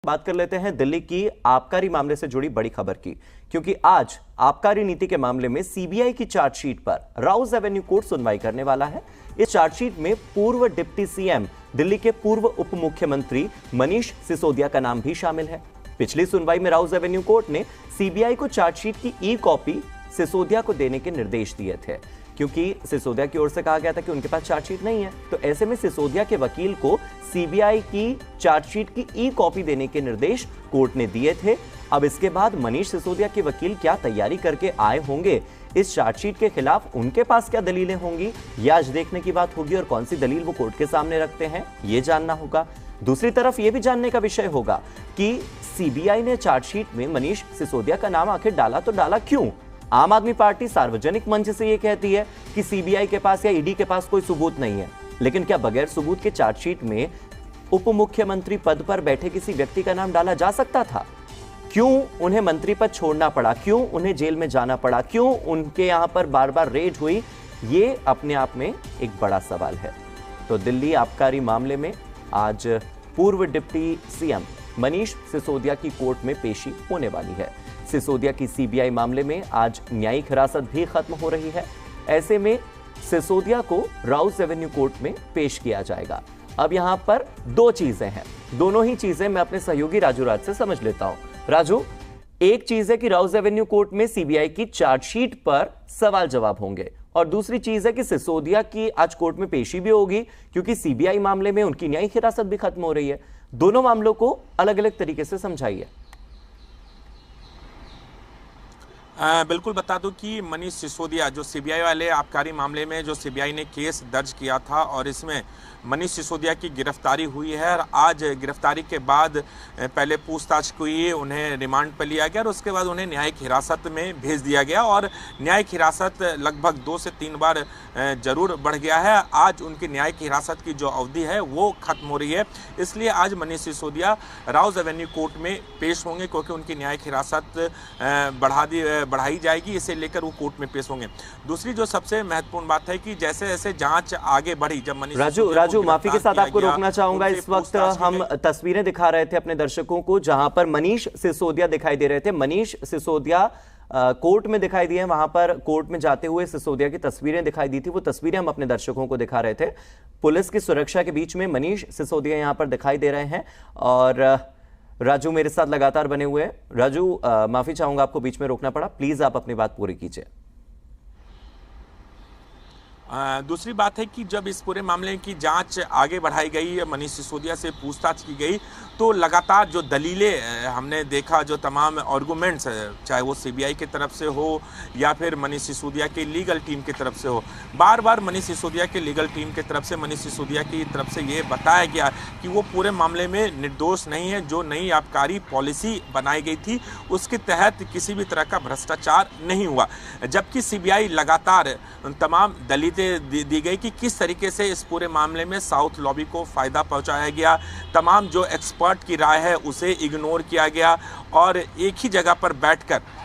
बात कर लेते हैं दिल्ली की आबकारी मामले से जुड़ी बड़ी खबर की, क्योंकि आज आबकारी नीति के मामले में सीबीआई की चार्जशीट पर राउज एवेन्यू कोर्ट सुनवाई करने वाला है। इस चार्जशीट में पूर्व डिप्टी सीएम दिल्ली के पूर्व उप मुख्यमंत्री मनीष सिसोदिया का नाम भी शामिल है। पिछली सुनवाई में राउज एवेन्यू कोर्ट ने सीबीआई को चार्जशीट की ई कॉपी सिसोदिया को देने के निर्देश दिए थे, क्योंकि सिसोदिया की ओर से कहा गया था कि उनके पास चार्जशीट नहीं है। तो ऐसे में सिसोदिया के वकील को सीबीआई की चार्जशीट की ई कॉपी देने के निर्देश कोर्ट ने दिए थे। अब इसके बाद मनीष सिसोदिया के वकील क्या तैयारी करके आए होंगे, इस चार्जशीट के खिलाफ उनके पास क्या दलीलें होंगी, यह आज देखने की बात होगी। और कौन सी दलील वो कोर्ट के सामने रखते हैं, ये जानना होगा। दूसरी तरफ यह भी जानने का विषय होगा कि सीबीआई ने चार्जशीट में मनीष सिसोदिया का नाम आखिर डाला तो डाला क्यों। आम आदमी पार्टी सार्वजनिक मंच से यह कहती है कि सीबीआई के पास या ईडी के पास कोई सबूत नहीं है, लेकिन क्या बगैर सबूत के चार्जशीट में उप मुख्यमंत्री पद पर बैठे किसी व्यक्ति का नाम डाला जा सकता था? क्यों उन्हें मंत्री पद छोड़ना पड़ा, क्यों उन्हें जेल में जाना पड़ा, क्यों उनके यहां पर बार बार रेड हुई, ये अपने आप में एक बड़ा सवाल है। तो दिल्ली आबकारी मामले में आज पूर्व डिप्टी सीएम मनीष सिसोदिया की कोर्ट में पेशी होने वाली है। सिसोदिया की सीबीआई मामले में आज न्यायिक हिरासत भी खत्म हो रही है। ऐसे में सिसोदिया को राउज एवेन्यू कोर्ट में पेश किया जाएगा। अब यहां पर दो चीजें हैं, दोनों ही चीजें मैं अपने सहयोगी राजू राज से समझ लेता हूं। राजू, एक चीज है कि राउज एवेन्यू कोर्ट में सीबीआई की चार्जशीट पर सवाल जवाब होंगे, और दूसरी चीज है कि सिसोदिया की आज कोर्ट में पेशी भी होगी, क्योंकि सीबीआई मामले में उनकी न्यायिक हिरासत भी खत्म हो रही है। दोनों मामलों को अलग अलग तरीके से समझाइए। बिल्कुल बता दूं कि मनीष सिसोदिया जो सीबीआई वाले आबकारी मामले में जो सीबीआई ने केस दर्ज किया था और इसमें मनीष सिसोदिया की गिरफ्तारी हुई है। और आज गिरफ्तारी के बाद पहले पूछताछ हुई, उन्हें रिमांड पर लिया गया और उसके बाद उन्हें न्यायिक हिरासत में भेज दिया गया। और न्यायिक हिरासत लगभग 2 से 3 बार जरूर बढ़ गया है। आज उनकी न्यायिक हिरासत की जो अवधि है वो खत्म हो रही है, इसलिए आज मनीष सिसोदिया राउज एवेन्यू कोर्ट में पेश होंगे, क्योंकि उनकी न्यायिक हिरासत बढ़ाई जाएगी। इसे लेकर वो कोर्ट में पेश होंगे। दूसरी जो सबसे महत्वपूर्ण बात है कि जैसे जैसे जांच आगे बढ़ी, जब मनीष राजू माफी के साथ आपको रोकना चाहूंगा। इस वक्त हम तस्वीरें दिखा रहे थे अपने दर्शकों को, जहां पर मनीष सिसोदिया दिखाई दे रहे थे। मनीष सिसोदिया कोर्ट में दिखाई दिए, वहां पर कोर्ट में जाते हुए सिसोदिया की तस्वीरें दिखाई दी थी। वो तस्वीरें हम अपने दर्शकों को दिखा रहे थे। पुलिस की सुरक्षा के बीच में मनीष सिसोदिया यहां पर दिखाई दे रहे हैं। और राजू मेरे साथ लगातार बने हुए हैं। राजू, माफी चाहूंगा, आपको बीच में रोकना पड़ा, प्लीज आप अपनी बात पूरी कीजिए। दूसरी बात है कि जब इस पूरे मामले की जांच आगे बढ़ाई गई, मनीष सिसोदिया से पूछताछ की गई, तो लगातार जो दलीलें हमने देखा, जो तमाम आर्गूमेंट्स, चाहे वो सीबीआई की तरफ से हो या फिर मनीष सिसोदिया की लीगल टीम की तरफ से हो, बार बार मनीष सिसोदिया की लीगल टीम की तरफ से, मनीष सिसोदिया की तरफ से ये बताया गया कि वो पूरे मामले में निर्दोष नहीं है। जो नई आबकारी पॉलिसी बनाई गई थी उसके तहत किसी भी तरह का भ्रष्टाचार नहीं हुआ, जबकि सीबीआई लगातार तमाम दलीलें दी गई कि किस तरीके से इस पूरे मामले में साउथ लॉबी को फायदा पहुंचाया गया। तमाम जो एक्सपर्ट की राय है उसे इग्नोर किया गया और एक ही जगह पर बैठकर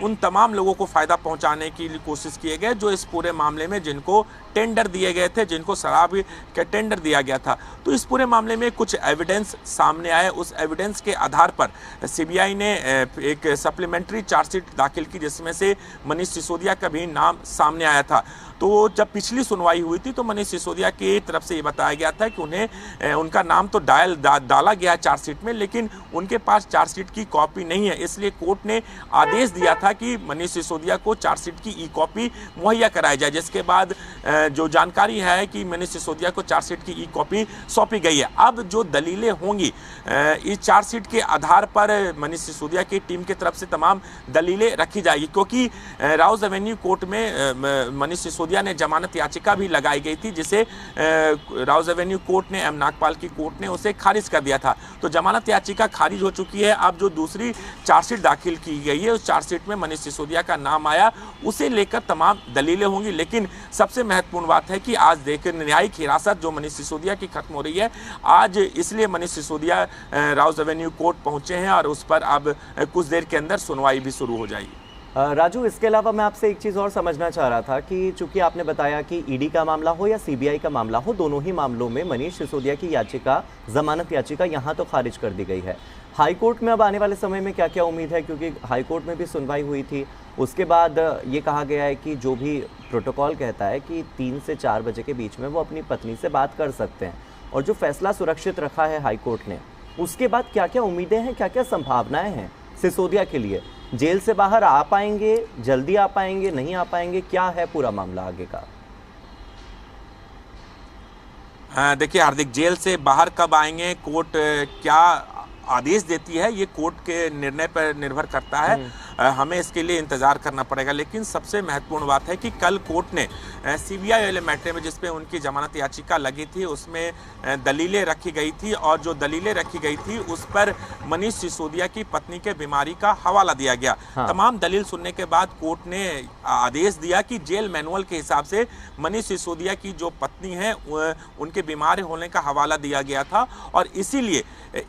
उन तमाम लोगों को फायदा पहुंचाने की कोशिश किए गए जो इस पूरे मामले में जिनको टेंडर दिए गए थे, जिनको शराब का टेंडर दिया गया था। तो इस पूरे मामले में कुछ एविडेंस सामने आए। उस एविडेंस के आधार पर सीबीआई ने एक सप्लीमेंट्री चार्जशीट दाखिल की, जिसमें से मनीष सिसोदिया का भी नाम सामने आया था। तो जब पिछली सुनवाई हुई थी तो मनीष सिसोदिया की तरफ से ये बताया गया था कि उन्हें उनका नाम तो डाला गया चार्जशीट में, लेकिन उनके पास चार्जशीट की कॉपी नहीं है। इसलिए कोर्ट ने आदेश दिया था कि मनीष सिसोदिया को चार्जशीट की ई कॉपी मुहैया कराई जाए, जिसके बाद जो जानकारी है कि मनीष सिसोदिया को चार्जशीट की ई कॉपी सौंपी गई है। अब जो दलीलें होंगी इस चार्जशीट के आधार पर मनीष सिसोदिया की टीम की तरफ से तमाम दलीलें रखी जाएगी, क्योंकि राउज एवेन्यू कोर्ट में मनीष सिसोदिया ने जमानत याचिका भी लगाई गई थी, जिसे राउज एवेन्यू कोर्ट ने, एम नागपाल की कोर्ट ने उसे खारिज कर दिया था। तो जमानत याचिका खारिज हो चुकी है। अब जो दूसरी चार्जशीट दाखिल की गई है उस चार्जशीट में मनीष सिसोदिया का नाम आया, उसे लेकर तमाम दलीलें होंगी। लेकिन सबसे महत्वपूर्ण बात है कि आज देखिए न्यायिक हिरासत जो मनीष सिसोदिया की खत्म हो रही है आज, इसलिए मनीष सिसोदिया राउज एवेन्यू कोर्ट पहुंचे हैं और उस पर अब कुछ देर के अंदर सुनवाई भी शुरू हो जाएगी। राजू, इसके अलावा मैं आपसे एक चीज़ और समझना चाह रहा था कि चूंकि आपने बताया कि ईडी का मामला हो या सीबीआई का मामला हो, दोनों ही मामलों में मनीष सिसोदिया की याचिका, जमानत याचिका यहाँ तो खारिज कर दी गई है। हाई कोर्ट में अब आने वाले समय में क्या क्या उम्मीद है, क्योंकि हाई कोर्ट में भी सुनवाई हुई थी, उसके बाद ये कहा गया है कि जो भी प्रोटोकॉल कहता है कि 3 से 4 बजे के बीच में वो अपनी पत्नी से बात कर सकते हैं, और जो फैसला सुरक्षित रखा है हाई कोर्ट ने, उसके बाद क्या क्या उम्मीदें हैं, क्या क्या संभावनाएं हैं सिसोदिया के लिए? जेल से बाहर आ पाएंगे, जल्दी आ पाएंगे, नहीं आ पाएंगे, क्या है पूरा मामला आगे का? देखिए हार्दिक, जेल से बाहर कब आएंगे, कोर्ट क्या आदेश देती है, ये कोर्ट के निर्णय पर निर्भर करता है। हमें इसके लिए इंतजार करना पड़ेगा। लेकिन सबसे महत्वपूर्ण बात है कि कल कोर्ट ने सीबीआई वाले मैटर में जिसपे उनकी जमानत याचिका लगी थी, उसमें दलीलें रखी गई थी, और जो दलीलें रखी गई थी उस पर मनीष सिसोदिया की पत्नी के बीमारी का हवाला दिया गया। हाँ। तमाम दलील सुनने के बाद कोर्ट ने आदेश दिया कि जेल मैनुअल के हिसाब से मनीष सिसोदिया की जो पत्नी है उनके बीमार होने का हवाला दिया गया था, और इसीलिए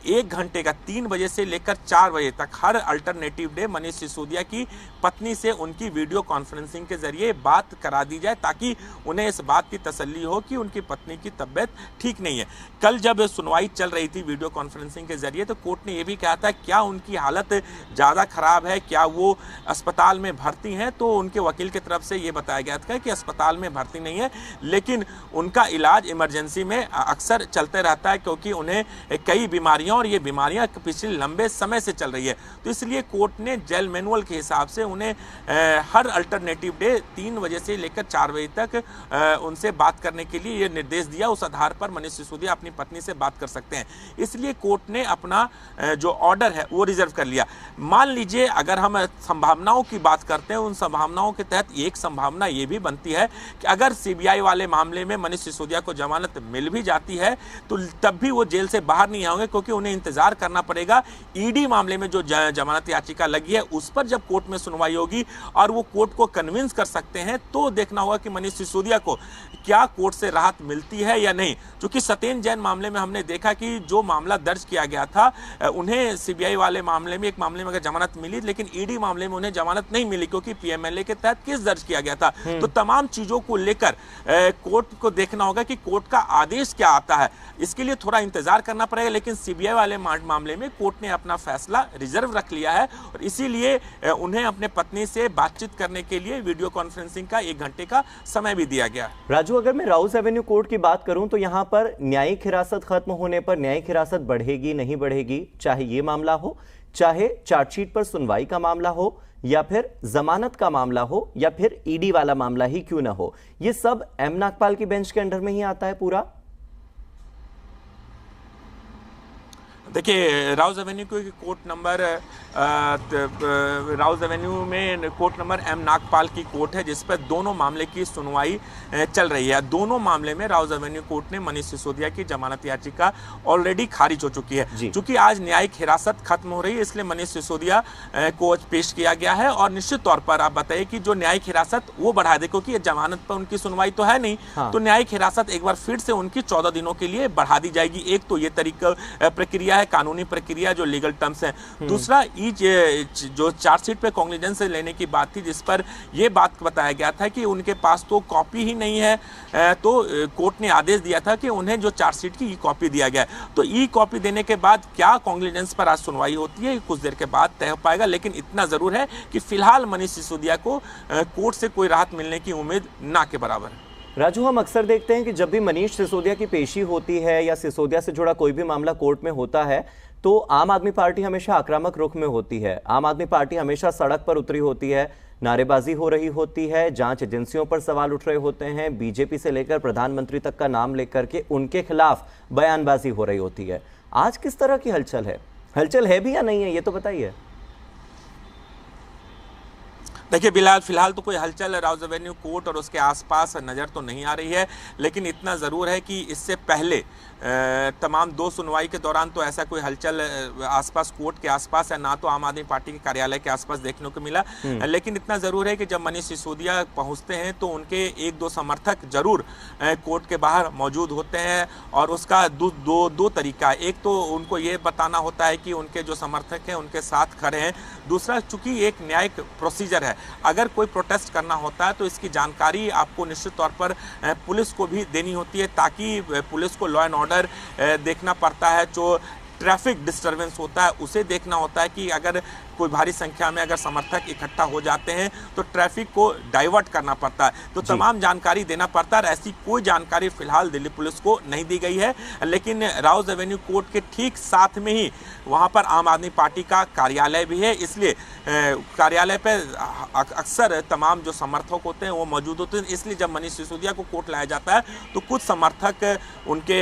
1 घंटे का 3 बजे से लेकर 4 बजे तक हर अल्टरनेटिव डे मनीष सिसोदिया की पत्नी से उनकी वीडियो कॉन्फ्रेंसिंग के जरिए बात करा दी जाए, ताकि उन्हें इस बात की तसल्ली हो कि उनकी पत्नी की तबीयत ठीक नहीं है। कल जब सुनवाई चल रही थी वीडियो कॉन्फ्रेंसिंग के जरिए, तो कोर्ट ने यह भी कहा था क्या उनकी हालत ज़्यादा खराब है, क्या वो अस्पताल में भर्ती हैं, तो उनके वकील की तरफ से ये बताया गया था कि अस्पताल में भर्ती नहीं है, लेकिन उनका इलाज इमरजेंसी में अक्सर चलते रहता है, क्योंकि उन्हें कई बीमारियां, और ये बीमारियां पिछले लंबे समय से चल रही है। तो इसलिए कोर्ट ने जेल मैनुअल के हिसाब से उन्हें हर अल्टरनेटिव डे 3 बजे से लेकर 4 बजे तक उनसे बात करने के लिए ये निर्देश दिया। उस आधार पर मनीष सिसोदिया अपनी पत्नी से बात कर सकते हैं। इसलिए कोर्ट ने अपना जो ऑर्डर है वो रिजर्व कर लिया। मान लीजिए अगर हम संभावनाओं की बात करते हैं, उन संभावनाओं के तहत एक संभावना ये भी बनती है कि अगर सीबीआई वाले मामले में मनीष सिसोदिया को जमानत मिल भी जाती है, तो तब भी वो जेल से बाहर नहीं आएंगे, क्योंकि उन्हें इंतजार करना पड़ेगा ईडी मामले में जो जमानत याचिका लगी है उस पर जब कोर्ट में सुनवाई होगी, और वो कोर्ट को कन्विंस कर सकते हैं, तो देखना होगा कि मनीष सिसोदिया को क्या कोर्ट से राहत मिलती है या नहीं। क्योंकि सत्येंद्र जैन मामले में हमने देखा कि जो मामला दर्ज किया गया था, उन्हें सीबीआई वाले मामले में, एक मामले में अगर जमानत मिली, लेकिन ईडी मामले में उन्हें जमानत नहीं मिली, क्योंकि पीएमएलए के तहत केस दर्ज किया गया था। तो तमाम चीजों को लेकर कोर्ट को देखना होगा कि कोर्ट का आदेश क्या आता है। इसके लिए थोड़ा इंतजार करना पड़ेगा, लेकिन सीबीआई वाले मामले में कोर्ट ने अपना फैसला रिजर्व रख लिया है, और इसीलिए उन्हें अपने पत्नी से बातचीत करने के लिए वीडियो कॉन्फ्रेंसिंग का 1 घंटे का समय भी दिया गया। राजू, अगर मैं राउज एवेन्यू कोर्ट की बात करूं तो यहां पर न्यायिक हिरासत खत्म होने पर न्यायिक हिरासत बढ़ेगी नहीं बढ़ेगी, चाहे ये मामला हो, चाहे चार्जशीट पर सुनवाई का मामला हो, या फिर जमानत का मामला हो, या फिर ईडी वाला मामला ही क्यों ना हो, ये सब एम नागपाल की बेंच के अंडर में ही आता है पूरा। देखिए राउज एवेन्यू की कोर्ट नंबर राउज एवेन्यू में कोर्ट नंबर एम नागपाल की कोर्ट है, जिस पर दोनों मामले की सुनवाई चल रही है। दोनों मामले में राउज एवेन्यू कोर्ट ने मनीष सिसोदिया की जमानत याचिका ऑलरेडी खारिज हो चुकी है। चूंकि आज न्यायिक हिरासत खत्म हो रही है, इसलिए मनीष सिसोदिया को पेश किया गया है, और निश्चित तौर पर आप बताइए कि जो न्यायिक हिरासत वो बढ़ा दे, क्योंकि जमानत पर उनकी सुनवाई तो है नहीं। हाँ। तो न्यायिक हिरासत एक बार फिर से उनकी 14 दिनों के लिए बढ़ा दी जाएगी। एक तो ये तरीका प्रक्रिया है, कानूनी प्रक्रिया जो लीगल टर्म्स है। दूसरा जो चार्जशीट पे कॉग्निजेंस लेने की बात थी, जिस पर यह बात बताया गया था कि उनके पास तो कॉपी ही नहीं है, तो कोर्ट ने आदेश दिया था कि उन्हें जो चार्जशीट की ई कॉपी दिया गया है। तो ई कॉपी देने के बाद क्या कॉग्निजेंस पर आज सुनवाई होती है, कुछ देर के बाद तय हो पाएगा। लेकिन इतना जरूर है कि फिलहाल मनीष सिसोदिया को कोर्ट से कोई राहत मिलने की उम्मीद ना के बराबर है। राजू, हम अक्सर देखते हैं कि जब भी मनीष सिसोदिया की पेशी होती है या सिसोदिया से जुड़ा कोई भी मामला कोर्ट में होता है, तो आम आदमी पार्टी हमेशा आक्रामक रुख में होती है। आम आदमी पार्टी हमेशा सड़क पर उतरी होती है, नारेबाजी हो रही होती है, जांच एजेंसियों पर सवाल उठ रहे होते हैं, बीजेपी से लेकर प्रधानमंत्री तक का नाम लेकर के उनके खिलाफ बयानबाजी हो रही होती है। आज किस तरह की हलचल है? हलचल है भी या नहीं है, ये तो बताइए। देखिए फिलहाल तो कोई हलचल राउज एवेन्यू कोर्ट और उसके आसपास नज़र तो नहीं आ रही है, लेकिन इतना ज़रूर है कि इससे पहले तमाम 2 सुनवाई के दौरान तो ऐसा कोई हलचल आसपास कोर्ट के आसपास है ना, तो आम आदमी पार्टी के कार्यालय के आसपास देखने को मिला। लेकिन इतना ज़रूर है कि जब मनीष सिसोदिया पहुंचते हैं तो उनके 1-2 समर्थक जरूर कोर्ट के बाहर मौजूद होते हैं, और उसका दो तरीका। एक तो उनको ये बताना होता है कि उनके जो समर्थक हैं उनके साथ खड़े हैं। दूसरा, चूंकि एक न्यायिक प्रोसीजर है, अगर कोई प्रोटेस्ट करना होता है तो इसकी जानकारी आपको निश्चित तौर पर पुलिस को भी देनी होती है, ताकि पुलिस को लॉ एंड ऑर्डर देखना पड़ता है, जो ट्रैफिक डिस्टरबेंस होता है उसे देखना होता है कि अगर कोई भारी संख्या में अगर समर्थक इकट्ठा हो जाते हैं तो ट्रैफिक को डाइवर्ट करना पड़ता है, तो तमाम जानकारी देना पड़ता है। ऐसी कोई जानकारी फिलहाल दिल्ली पुलिस को नहीं दी गई है, लेकिन राउज एवेन्यू कोर्ट के ठीक साथ में ही वहां पर आम आदमी पार्टी का कार्यालय भी है, इसलिए कार्यालय पर अक्सर तमाम जो समर्थक होते हैं वो मौजूद होते हैं। इसलिए जब मनीष सिसोदिया को कोर्ट लाया जाता है तो कुछ समर्थक उनके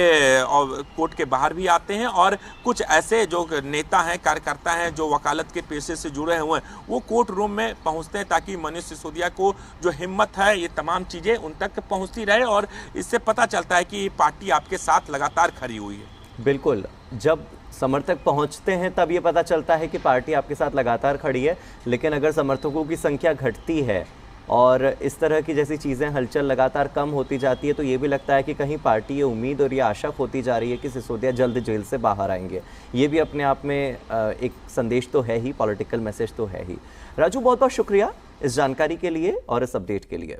कोर्ट के बाहर भी आते हैं, और कुछ ऐसे जो नेता हैं, कार्यकर्ता हैं, जो वकालत के पेशे से जुड़े हुए हैं, वो कोर्ट रूम में पहुंचते हैं, ताकि मनीष सिसोदिया को जो हिम्मत है ये तमाम चीज़ें उन तक पहुंचती रहे, और इससे पता चलता है कि पार्टी आपके साथ लगातार खड़ी हुई है। बिल्कुल, जब समर्थक पहुंचते हैं तब ये पता चलता है कि पार्टी आपके साथ लगातार खड़ी है, लेकिन अगर समर्थकों की संख्या घटती है और इस तरह की जैसी चीज़ें, हलचल लगातार कम होती जाती है, तो ये भी लगता है कि कहीं पार्टी ये उम्मीद और ये आशा होती जा रही है कि सिसोदिया जल्द जेल से बाहर आएंगे। ये भी अपने आप में एक संदेश तो है ही, पॉलिटिकल मैसेज तो है ही। राजू, बहुत बहुत शुक्रिया इस जानकारी के लिए और इस अपडेट के लिए।